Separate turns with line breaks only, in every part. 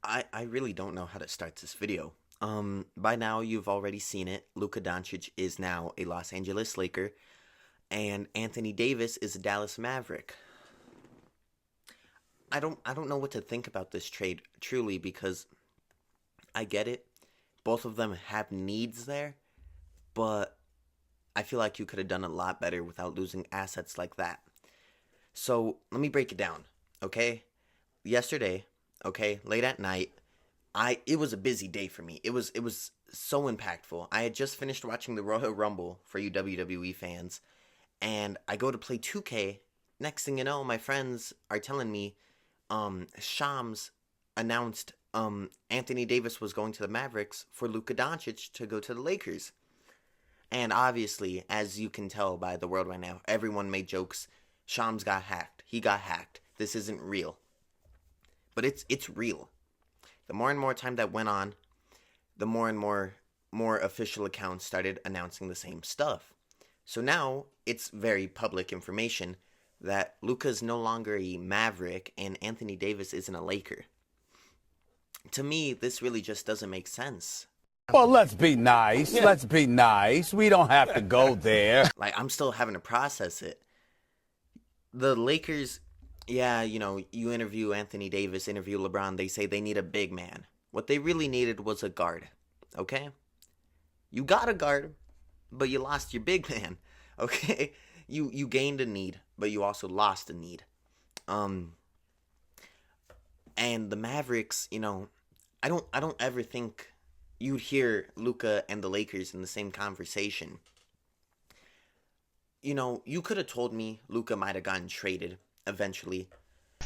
I really don't know how to start this video. By now you've already seen it. Luka Doncic is now a Los Angeles Laker, and Anthony Davis is a Dallas Maverick. I don't know what to think about this trade truly because I get it. Both of them have needs there, but I feel like you could have done a lot better without losing assets like that. So let me break it down, okay? Yesterday, okay, late at night, it was a busy day for me. It was so impactful. I had just finished watching the Royal Rumble for you WWE fans, and I go to play 2K. Next thing you know, my friends are telling me, Shams announced Anthony Davis was going to the Mavericks for Luka Doncic to go to the Lakers. And obviously, as you can tell by the world right now, everyone made jokes. Shams got hacked. He got hacked. This isn't real. But it's real. The more and more time that went on, the more and more official accounts started announcing the same stuff. So now it's very public information that Luka's no longer a Maverick and Anthony Davis isn't a Laker. To me, this really just doesn't make sense.
Well, let's be nice. Yeah. Let's be nice. We don't have to go there.
Like, I'm still having to process it. The Lakers, yeah, you interview Anthony Davis, interview LeBron, they say they need a big man. What they really needed was a guard, okay? You got a guard, but you lost your big man, okay? You gained a need, but you also lost a need. And the Mavericks, I don't ever think you'd hear Luka and the Lakers in the same conversation. You could have told me Luka might have gotten traded eventually.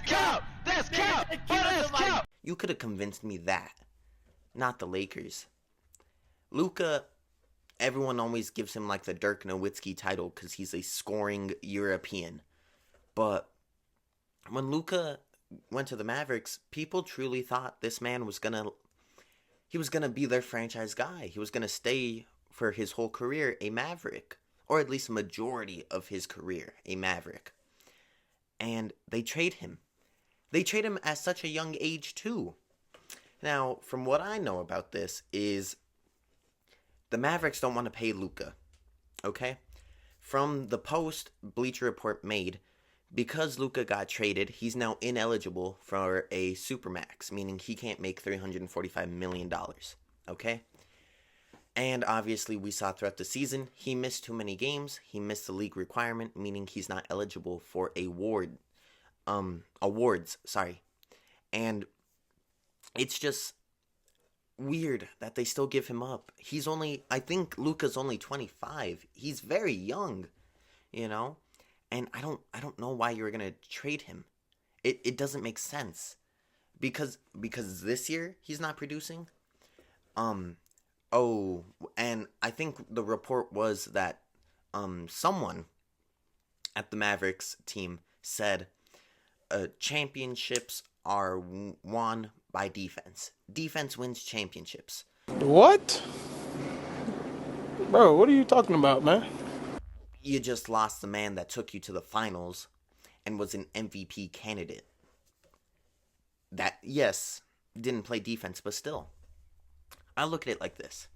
Cap! That's cap! That's cap!
You could have convinced me that, not the Lakers. Luka, everyone always gives him like the Dirk Nowitzki title because he's a scoring European. But when Luka went to the Mavericks, people truly thought this man was gonna be their franchise guy. He was gonna stay for his whole career a Maverick, or at least a majority of his career a Maverick. And they trade him. They trade him at such a young age too. Now, from what I know about this is the Mavericks don't want to pay Luka. Okay? From the post Bleacher Report made, because Luka got traded, he's now ineligible for a Supermax, meaning he can't make $345 million. Okay? And obviously, we saw throughout the season, he missed too many games. He missed the league requirement, meaning he's not eligible for awards. And it's just weird that they still give him up. I think Luka's only 25. He's very young, And I don't know why you're gonna trade him. It doesn't make sense. Because this year he's not producing. Oh, and I think the report was that someone at the Mavericks team said championships are won by defense. Defense wins championships.
What? Bro, what are you talking about, man?
You just lost the man that took you to the finals and was an MVP candidate. That, yes, didn't play defense, but still. I look at it like this.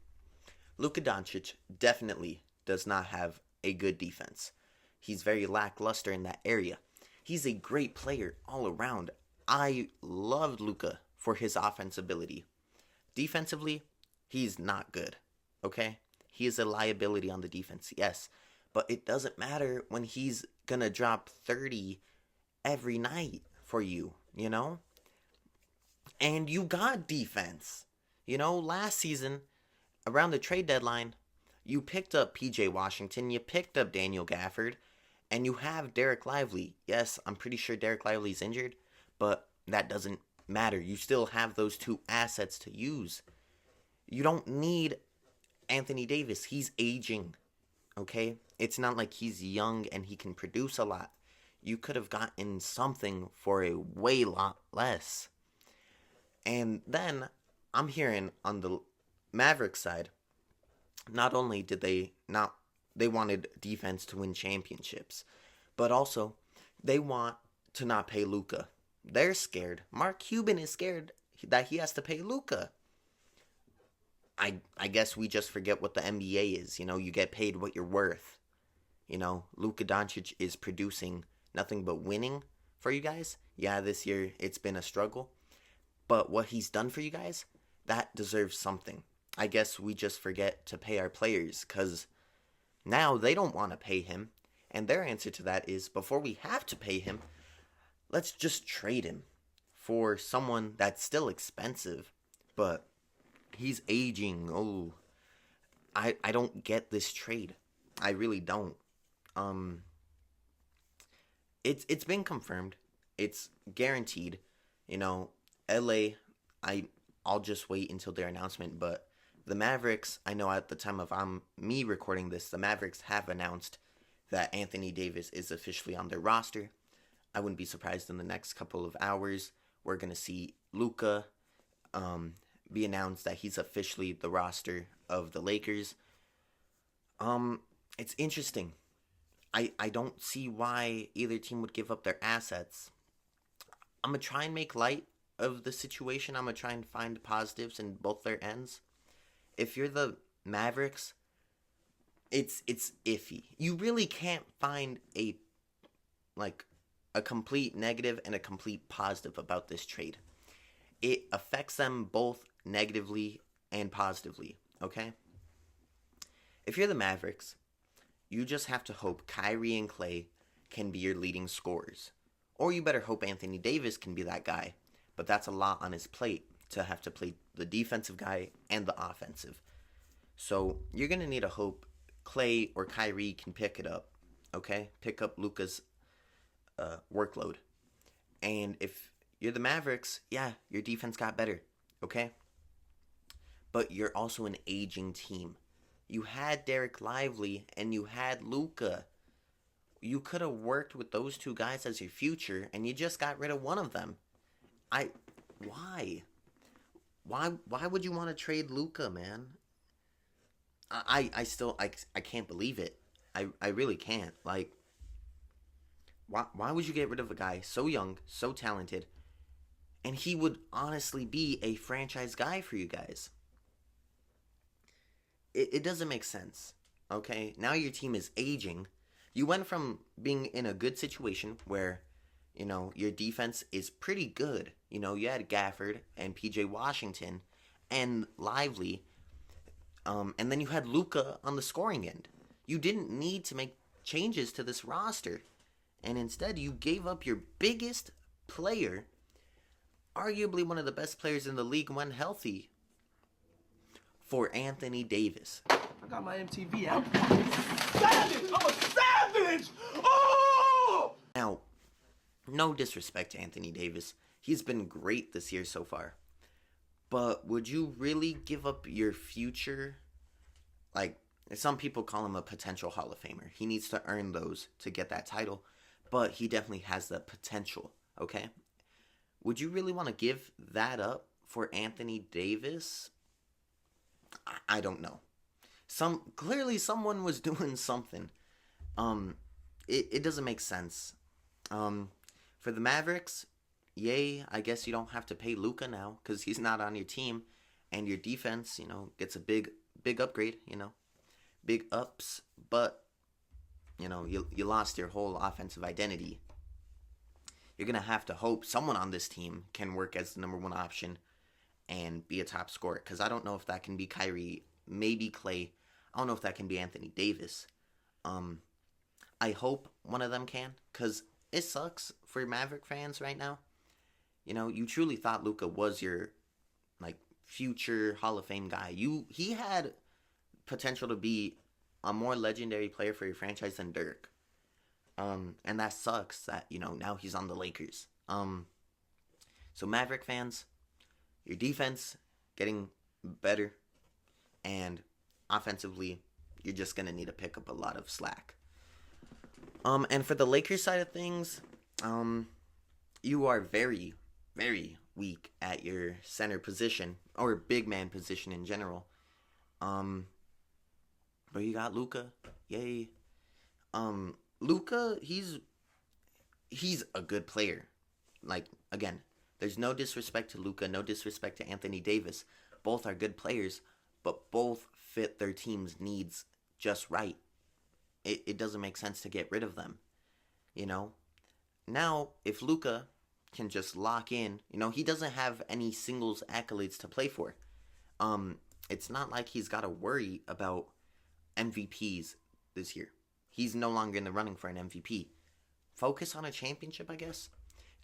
Luka Doncic definitely does not have a good defense. He's very lackluster in that area. He's a great player all around. I loved Luka for his offense ability. Defensively, he's not good, okay? He is a liability on the defense, yes. But it doesn't matter when he's going to drop 30 every night for you, And you got defense. Last season, around the trade deadline, you picked up PJ Washington, you picked up Daniel Gafford, and you have Derek Lively. Yes, I'm pretty sure Derek Lively's injured, but that doesn't matter. You still have those two assets to use. You don't need Anthony Davis. He's aging, okay? It's not like he's young and he can produce a lot. You could have gotten something for a way lot less. And then I'm hearing on the Mavericks side, not only did they wanted defense to win championships, but also they want to not pay Luka. They're scared. Mark Cuban is scared. that he has to pay Luka. I guess we just forget what the NBA is. You know, you get paid what you're worth. You know, Luka Doncic is producing nothing but winning for you guys. Yeah, this year it's been a struggle. But what he's done for you guys, that deserves something. I guess we just forget to pay our players because now they don't want to pay him. And their answer to that is, before we have to pay him, let's just trade him for someone that's still expensive, but he's aging. Oh, I don't get this trade. I really don't. It's been confirmed. It's guaranteed. You know, LA, I'll just wait until their announcement, but the Mavericks, I know at the time of me recording this, the Mavericks have announced that Anthony Davis is officially on their roster. I wouldn't be surprised in the next couple of hours we're going to see Luka be announced that he's officially the roster of the Lakers. It's interesting. I don't see why either team would give up their assets. I'm going to try and make light of the situation. I'm going to try and find positives in both their ends. If you're the Mavericks, it's iffy. You really can't find a complete negative and a complete positive about this trade. It affects them both negatively and positively, okay? If you're the Mavericks, you just have to hope Kyrie and Klay can be your leading scorers. Or you better hope Anthony Davis can be that guy. But that's a lot on his plate to have to play the defensive guy and the offensive. So you're going to need to hope Klay or Kyrie can pick it up, okay? Pick up Luka's workload. And if you're the Mavericks, yeah, your defense got better, okay? But you're also an aging team. You had Derek Lively and you had Luka. You could have worked with those two guys as your future, and you just got rid of one of them. Why? Why would you want to trade Luka, man? I can't believe it. I really can't. Like, why would you get rid of a guy so young, so talented, and he would honestly be a franchise guy for you guys? It doesn't make sense, okay? Now your team is aging. You went from being in a good situation where, you know, your defense is pretty good. You know, you had Gafford and PJ Washington and Lively, and then you had Luka on the scoring end. You didn't need to make changes to this roster, and instead you gave up your biggest player, arguably one of the best players in the league when healthy, for Anthony Davis.
I got my MTV out. Savage! I'm a savage! Oh!
Now, no disrespect to Anthony Davis. He's been great this year so far. But would you really give up your future? Like, some people call him a potential Hall of Famer. He needs to earn those to get that title. But he definitely has the potential, okay? Would you really want to give that up for Anthony Davis? I don't know. Clearly someone was doing something. It doesn't make sense. For the Mavericks, yay, I guess you don't have to pay Luka now because he's not on your team, and your defense, you know, gets a big upgrade, you know, big ups. But you know, you lost your whole offensive identity. You're gonna have to hope someone on this team can work as the number one option and be a top scorer, because I don't know if that can be Kyrie, maybe Klay. I don't know if that can be Anthony Davis. I hope one of them can, because it sucks for Maverick fans right now. You know, you truly thought Luka was your, like, future Hall of Fame guy. He had potential to be a more legendary player for your franchise than Dirk. And that sucks that, you know, now he's on the Lakers. So Maverick fans, your defense getting better, and offensively, you're just going to need to pick up a lot of slack. And for the Lakers side of things, you are very, very weak at your center position, or big man position in general. But you got Luka. Yay. Luka, he's a good player. Like, again, There's no disrespect to Luka, no disrespect to Anthony Davis. Both are good players, but both fit their team's needs just right. It doesn't make sense to get rid of them, you know? Now, if Luka can just lock in, you know, he doesn't have any singles accolades to play for. It's not like he's got to worry about MVPs this year. He's no longer in the running for an MVP. Focus on a championship, I guess.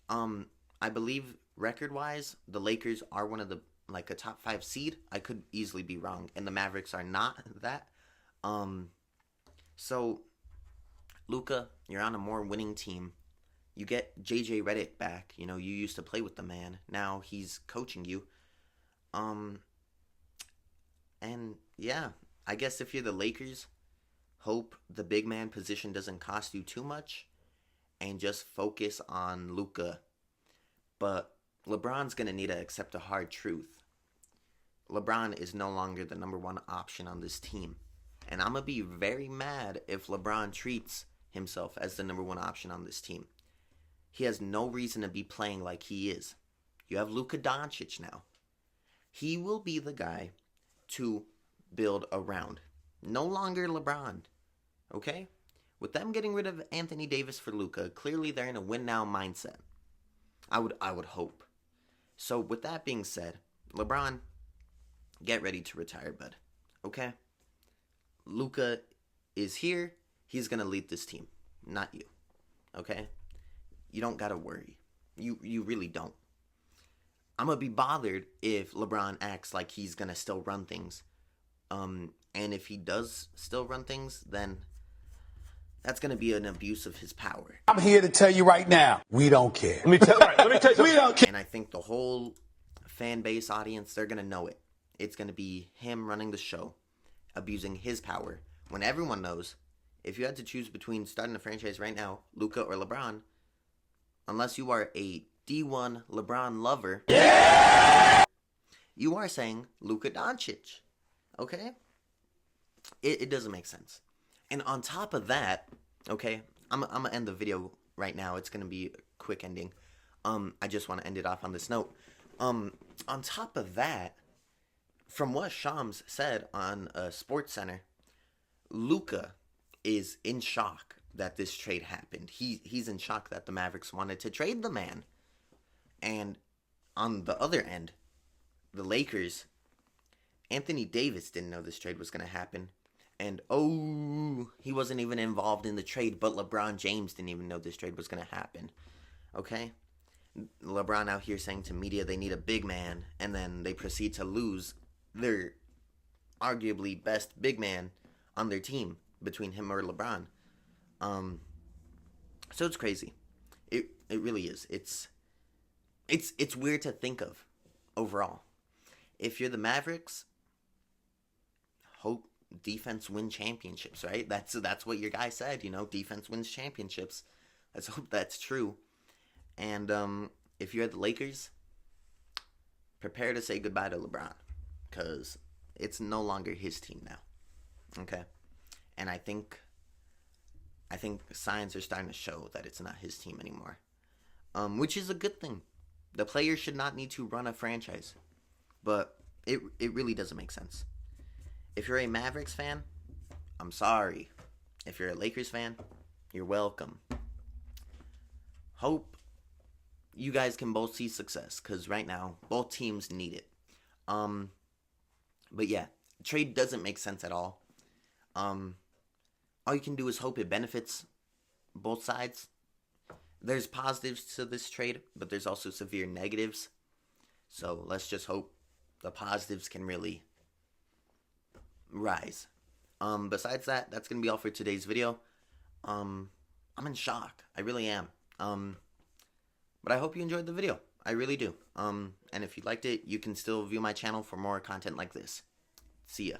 I believe record-wise, the Lakers are one of the, like, a top 5 seed. I could easily be wrong, and the Mavericks are not that. So, Luka, you're on a more winning team. You get JJ Redick back. You know, you used to play with the man. Now he's coaching you. And yeah, I guess if you're the Lakers, hope the big man position doesn't cost you too much and just focus on Luka. But LeBron's going to need to accept a hard truth. LeBron is no longer the number one option on this team. And I'm going to be very mad if LeBron treats himself as the number one option on this team. He has no reason to be playing like he is. You have Luka Doncic now. He will be the guy to build around. No longer LeBron. Okay? With them getting rid of Anthony Davis for Luka, clearly they're in a win-now mindset. I would hope. So with that being said, LeBron, get ready to retire, bud. Okay? Luka is here. He's going to lead this team, not you. Okay? You don't got to worry. You really don't. I'm going to be bothered if LeBron acts like he's going to still run things. And if he does still run things, then that's going to be an abuse of his power.
I'm here to tell you right now, we don't care.
Let me tell you something.
We don't care.
And I think the whole fan base audience, they're going to know it. It's going to be him running the show, abusing his power. When everyone knows, if you had to choose between starting a franchise right now, Luka or LeBron, unless you are a D1 LeBron lover, you are saying Luka Doncic. Okay? It doesn't make sense. And on top of that, okay, I'm going to end the video right now. It's going to be a quick ending. I just want to end it off on this note. On top of that, from what Shams said on SportsCenter, Luka is in shock that this trade happened. He's in shock that the Mavericks wanted to trade the man. And on the other end, the Lakers, Anthony Davis didn't know this trade was going to happen. And, he wasn't even involved in the trade, but LeBron James didn't even know this trade was going to happen. Okay? LeBron out here saying to media they need a big man, and then they proceed to lose their arguably best big man on their team between him or LeBron. So it's crazy. It really is. It's weird to think of overall. If you're the Mavericks, hope defense win championships, right? That's what your guy said, you know, defense wins championships. Let's hope that's true. And if you're the Lakers, prepare to say goodbye to LeBron, because it's no longer his team now. Okay? And I think signs are starting to show that it's not his team anymore. Which is a good thing. The players should not need to run a franchise. But it really doesn't make sense. If you're a Mavericks fan, I'm sorry. If you're a Lakers fan, you're welcome. Hope you guys can both see success, because right now, both teams need it. But yeah, trade doesn't make sense at all. All you can do is hope it benefits both sides. There's positives to this trade, but there's also severe negatives. So let's just hope the positives can really rise. Besides that, that's going to be all for today's video. I'm in shock. I really am. But I hope you enjoyed the video. I really do. And if you liked it, you can still view my channel for more content like this. See ya.